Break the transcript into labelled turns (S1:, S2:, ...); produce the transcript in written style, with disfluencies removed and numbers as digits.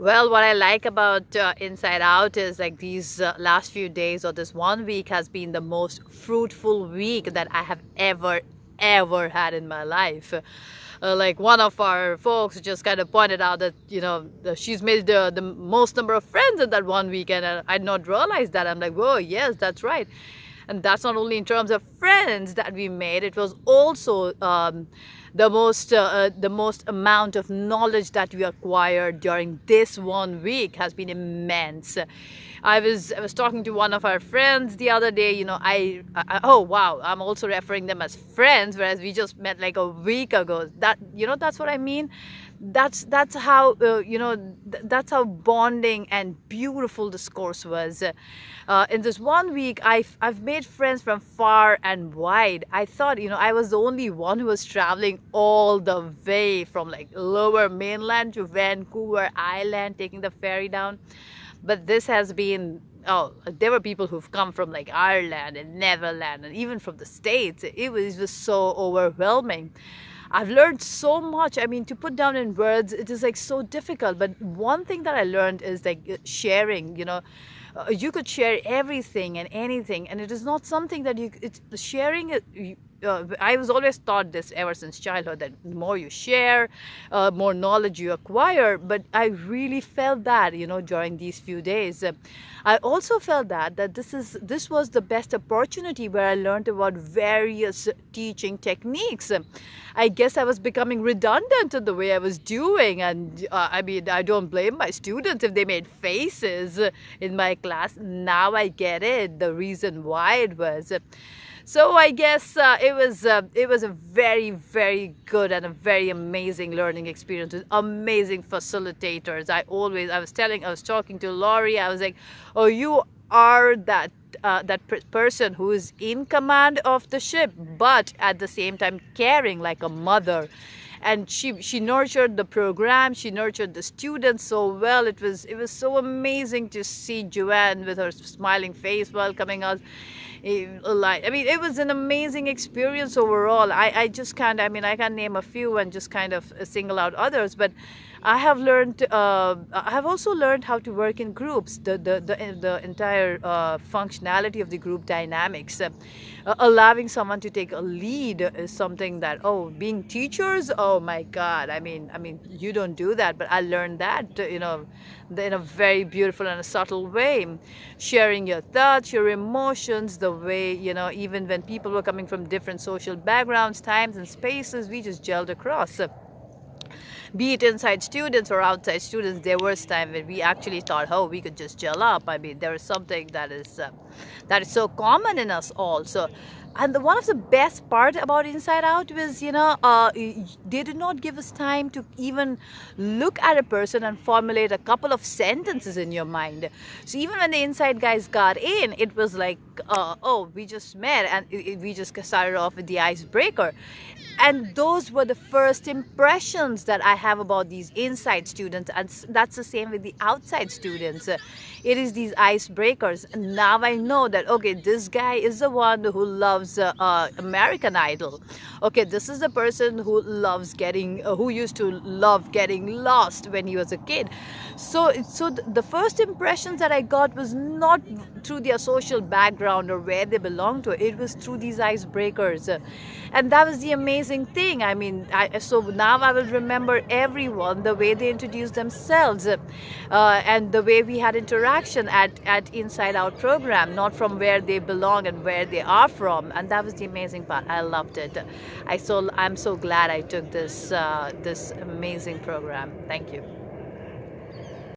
S1: Well, what I like about Inside Out is like these last few days or this 1 week has been the most fruitful week that I have ever had in my life. Like one of our folks just kind of pointed out that she's made the most number of friends in that 1 week, and I did not realize that. I'm like, whoa, yes, that's right. And that's not only in terms of friends that we made, it was also the most amount of knowledge that we acquired during this 1 week has been immense. I was talking to one of our friends the other day. Oh wow, I'm also referring them as friends, whereas we just met like a week ago. That's what I mean. That's how that's how bonding and beautiful this course was. In this 1 week, I've made friends from far and wide. I thought I was the only one who was traveling all the way from like lower mainland to Vancouver Island, taking the ferry down. But this has been, oh, there were people who've come from like Ireland and Netherlands and even from the States. It was so overwhelming. I've learned so much. I mean, to put down in words, it is like so difficult. But one thing that I learned is like sharing. You could share everything and anything, and it is not something that it's sharing it. I was always taught this ever since childhood, that the more you share, more knowledge you acquire. But I really felt that during these few days. I also felt that this was the best opportunity where I learned about various teaching techniques. I guess I was becoming redundant in the way I was doing, and I mean, I don't blame my students if they made faces in my class. Now I get it, the reason why it was. So I guess it was a very, very good and a very amazing learning experience with amazing facilitators. I was talking to Laurie. I was like, oh, you are that person who is in command of the ship, but at the same time caring like a mother. And she nurtured the program, she nurtured the students so well. It was so amazing to see Joanne with her smiling face welcoming us. I mean, it was an amazing experience overall. I just can't, I mean, I can name a few and just kind of single out others, but I have also learned how to work in groups, the entire functionality of the group dynamics. Allowing someone to take a lead is something that, oh, being teachers, oh my God, I mean, you don't do that, but I learned that, in a very beautiful and a subtle way. Sharing your thoughts, your emotions, the way, even when people were coming from different social backgrounds, times, and spaces, we just gelled across. Be it inside students or outside students, there was time when we actually thought, oh, we could just gel up. I mean, there is something that is so common in us all. So, and one of the best part about Inside Out was, they did not give us time to even look at a person and formulate a couple of sentences in your mind. So even when the Inside guys got in, it was like, oh, we just met, and we just started off with the icebreaker. And those were the first impressions that I have about these inside students, and that's the same with the outside students. It is these icebreakers. And now I know that, okay, this guy is the one who loves American Idol. Okay, this is the person who who used to love getting lost when he was a kid. So the first impressions that I got was not through their social background or where they belong to. It was through these icebreakers, and that was the amazing thing. I mean, so now I will remember everyone, the way they introduced themselves, and the way we had interaction at Inside Out program, not from where they belong and where they are from, and that was the amazing part. I loved it. I'm so glad I took this amazing program. Thank you.